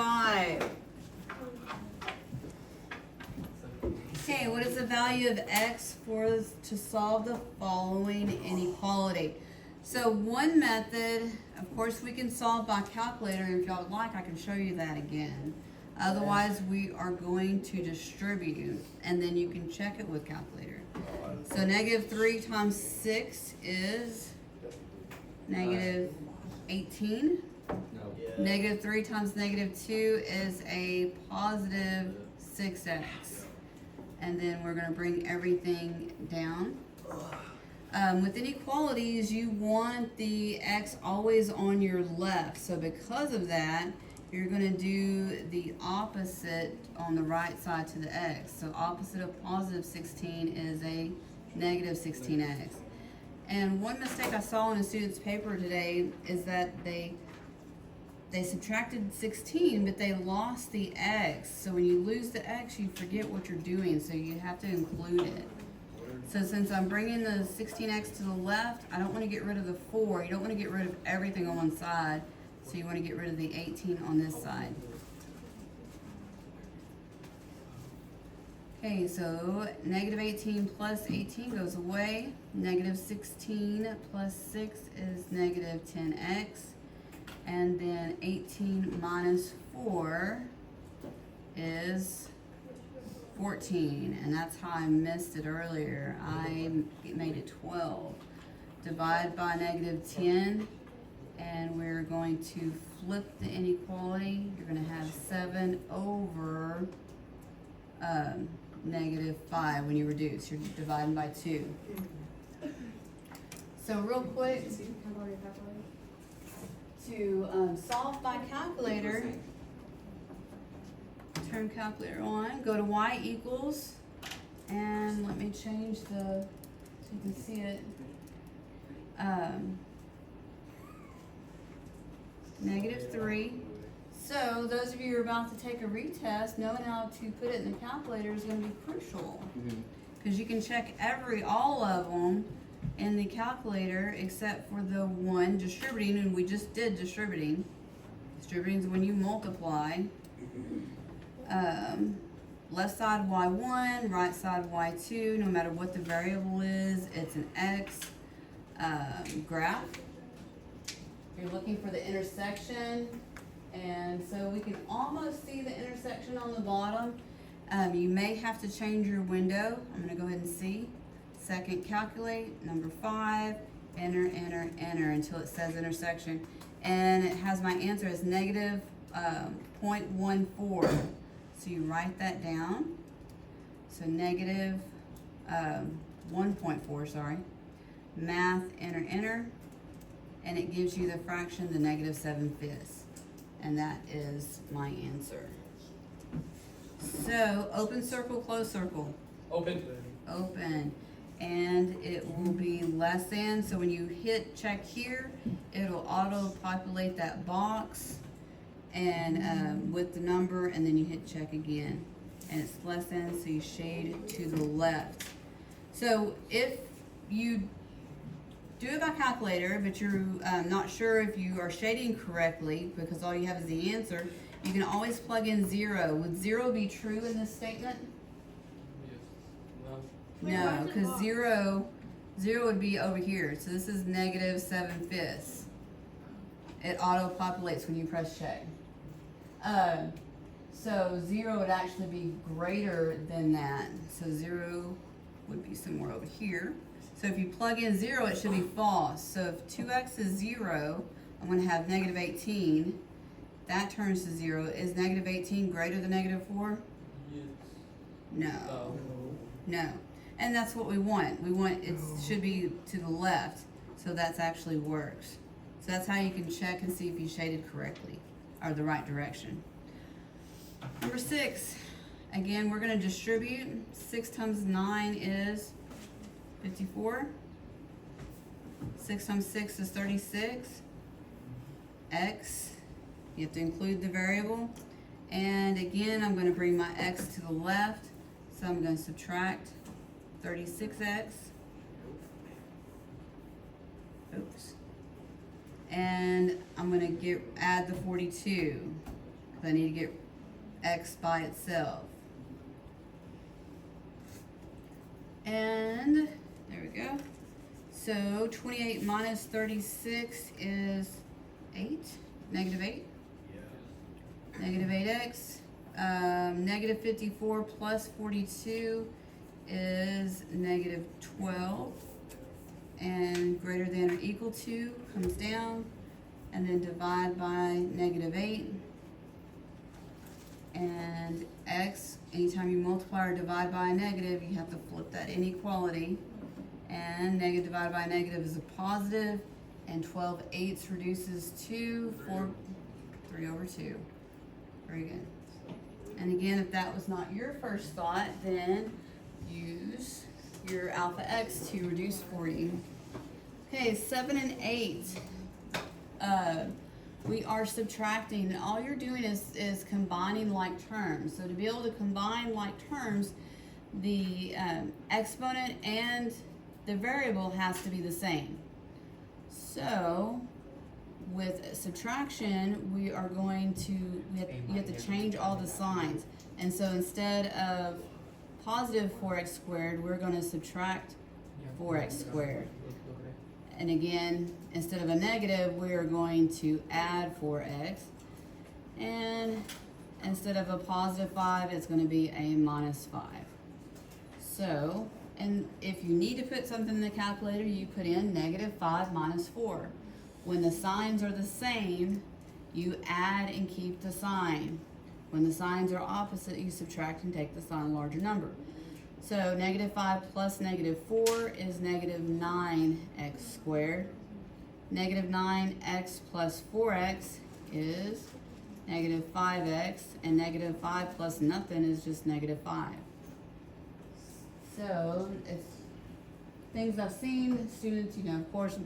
5. Okay, what is the value of x to solve the following inequality? So one method, of course, we can solve by calculator. If y'all would like, I can show you that again. Otherwise, we are going to distribute, and then you can check it with calculator. So negative 3 times 6 is negative 18. Negative 3 times negative 2 is a positive 6x. And then we're going to bring everything down. With inequalities, you want the x always on your left. So because of that, you're going to do the opposite on the right side to the x. So opposite of positive 16 is a negative 16x. And one mistake I saw in a student's paper today is that they subtracted 16, but they lost the x. So when you lose the x, you forget what you're doing, so you have to include it. So since I'm bringing the 16x to the left, I don't want to get rid of the 4. You don't want to get rid of everything on one side, so you want to get rid of the 18 on this side. Okay, so negative 18 plus 18 goes away. Negative 16 plus 6 is negative 10x. And then 18 minus 4 is 14. And that's how I missed it earlier. I made it 12. Divide by negative 10. And we're going to flip the inequality. You're going to have 7 over negative 5 when you reduce. You're dividing by 2. So real quick, to solve by calculator, turn calculator on, go to y equals, and let me change the, so you can see it, negative 3. So those of you who are about to take a retest, knowing how to put it in the calculator is going to be crucial, because you can check all of them in the calculator except for the one distributing, and we just did distributing. Distributing is when you multiply. Left side y1, right side y2, no matter what the variable is, it's an x. Graph. You're looking for the intersection, and so we can almost see the intersection on the bottom. You may have to change your window. I'm going to go ahead and see. Second, calculate, number 5, enter, enter, enter until it says intersection. And it has my answer as negative 0.14. So you write that down. So negative 1.4, sorry. Math, enter, enter. And it gives you the fraction, the negative 7/5. And that is my answer. So open circle, close circle. Open. Open. And it will be less than, so when you hit check here, it'll auto-populate that box and with the number, and then you hit check again. And it's less than, so you shade to the left. So if you do it by calculator, but you're not sure if you are shading correctly, because all you have is the answer, you can always plug in 0. Would 0 be true in this statement? No, because 0 would be over here. So this is negative 7/5. It auto-populates when you press check. So 0 would actually be greater than that. So 0 would be somewhere over here. So if you plug in 0, it should be false. So if 2x is 0, I'm going to have negative 18. That turns to 0. Is negative 18 greater than negative 4? Yes. No. No. And that's what we want. We want it should be to the left. So that's actually works. So that's how you can check and see if you shaded correctly or the right direction. Number 6. Again, we're going to distribute. 6 times 9 is 54. 6 times 6 is 36. X. You have to include the variable. And again, I'm going to bring my x to the left. So I'm going to subtract 36x. Oops. And I'm going to add the 42. I need to get x by itself. And there we go. So 28 minus 36 is 8, negative 8. Yeah. Negative 8x. Negative 54 plus 42 is negative 12. And greater than or equal to comes down. And then divide by negative 8. And x, anytime you multiply or divide by a negative, you have to flip that inequality. And negative divided by negative is a positive, and 12/8 reduces to 3/2. Very good. And again, if that was not your first thought, then use your alpha x to reduce for you. Okay, 7 and 8. We are subtracting. All you're doing is combining like terms. So to be able to combine like terms, the exponent and the variable has to be the same. So with subtraction, we are going to, you have to change all the signs. And so instead of positive 4x squared, we're going to subtract 4x squared. And again, instead of a negative, we are going to add 4x. And instead of a positive 5, it's going to be a minus 5. So, and if you need to put something in the calculator, you put in negative 5 minus 4. When the signs are the same, you add and keep the sign. When the signs are opposite, you subtract and take the sign larger number. So negative 5 plus negative 4 is negative 9x squared. Negative 9x plus 4x is negative 5x, and negative 5 plus nothing is just negative 5. So it's things I've seen students, of course,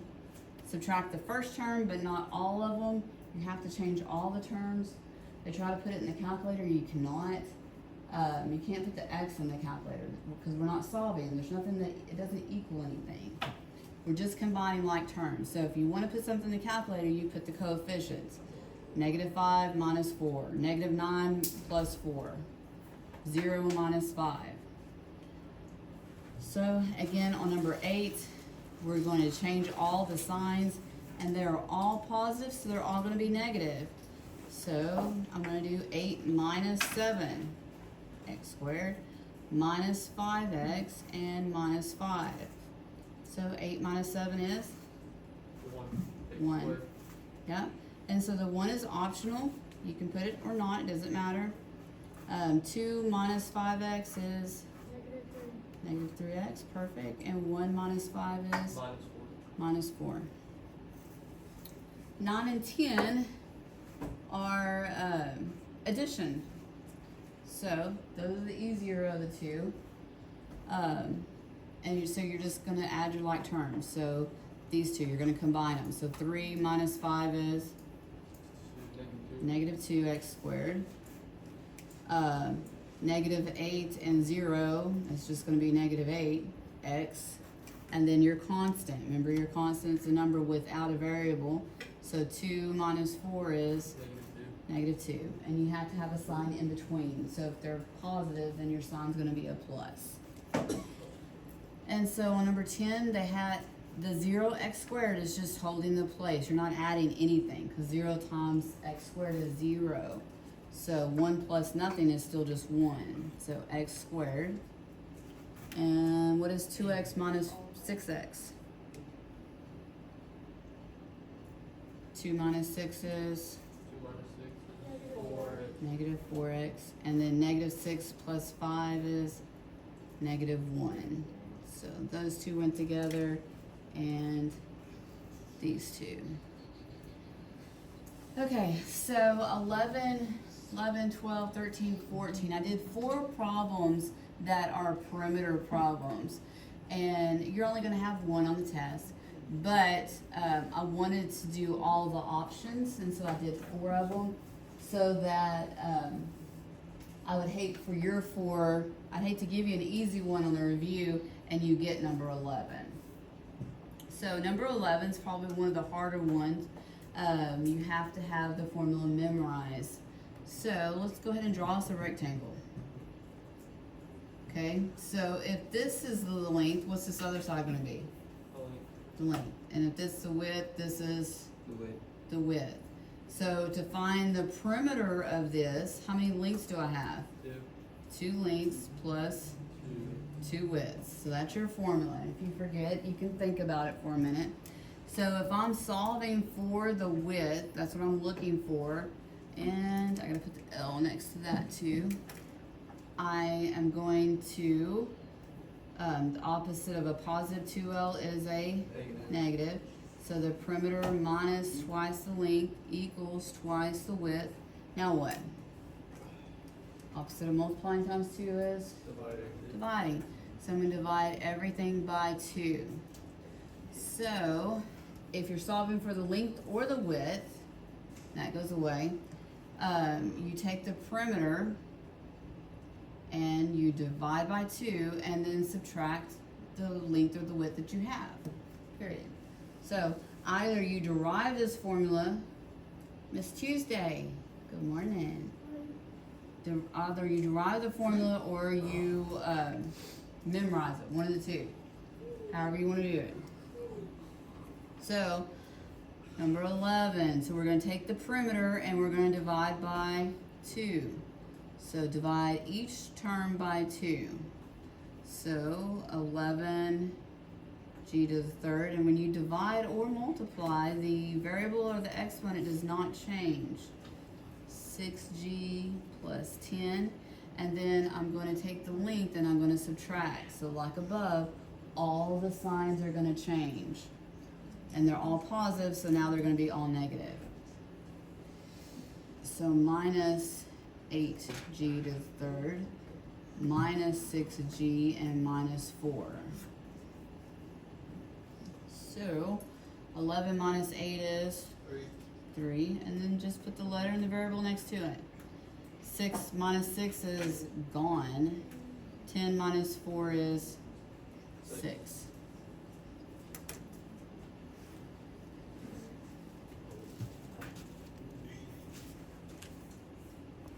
subtract the first term, but not all of them. You have to change all the terms. They try to put it in the calculator, you cannot. You can't put the x in the calculator because we're not solving. There's nothing that, it doesn't equal anything. We're just combining like terms. So if you want to put something in the calculator, you put the coefficients. Negative 5 minus 4, negative 9 plus 4, 0 minus 5. So again, on number 8, we're going to change all the signs, and they're all positive, so they're all going to be negative. So I'm going to do 8 minus 7. X squared minus 5x and minus 5. So 8 minus 7 is 1. Yeah. And so the 1 is optional. You can put it or not, it doesn't matter. 2 minus 5x is negative 3x, perfect. And 1 minus 5 is minus 4. 9 and 10 are addition. So those are the easier of the two. So you're just going to add your like terms. So these two, you're going to combine them. So 3 minus 5 is negative 2x squared. Negative 8 and 0 is just going to be negative 8x. And then your constant. Remember, your constant is a number without a variable. So 2 minus 4 is negative 2. And you have to have a sign in between. So if they're positive, then your sign's going to be a plus. And so on number 10, they had the 0x squared is just holding the place. You're not adding anything because 0 times x squared is 0. So 1 plus nothing is still just 1. So x squared. And what is 2x minus 6x? 2 minus 6 is negative 4x. And then negative 6 plus 5 is negative 1. So those two went together, and these two. Okay, so 11, 12, 13, 14. I did 4 problems that are perimeter problems. And you're only going to have 1 on the test. But I wanted to do all the options, and so I did 4 of them. So that I would hate for your 4, I'd hate to give you an easy one on the review and you get number 11. So number 11 is probably one of the harder ones. You have to have the formula memorized. So let's go ahead and draw us a rectangle. Okay, so if this is the length, what's this other side going to be? The length. And if this is the width, this is the width. So to find the perimeter of this, how many lengths do I have? 2 lengths plus 2 widths. So that's your formula. If you forget, you can think about it for a minute. So if I'm solving for the width, that's what I'm looking for. And I gotta put the L next to that too. I am going to, the opposite of a positive 2L is a negative. So the perimeter minus twice the length equals twice the width. Now what? Opposite of multiplying times 2 is? Dividing. So I'm going to divide everything by 2. So if you're solving for the length or the width, that goes away. You take the perimeter and you divide by 2 and then subtract the length or the width that you have, period. So either you derive this formula, Miss Tuesday, good morning. Either you derive the formula or you memorize it, one of the two, however you want to do it. So number 11, so we're going to take the perimeter and we're going to divide by 2. So divide each term by 2. So 11 g to the third, and when you divide or multiply, the variable or the exponent does not change. 6g plus 10, and then I'm going to take the length and I'm going to subtract. So like above, all the signs are going to change. And they're all positive, so now they're going to be all negative. So minus 8g to the third, minus 6g, and minus 4. So 11 minus 8 is 3, and then just put the letter and the variable next to it. 6 minus 6 is gone. 10 minus 4 is 6.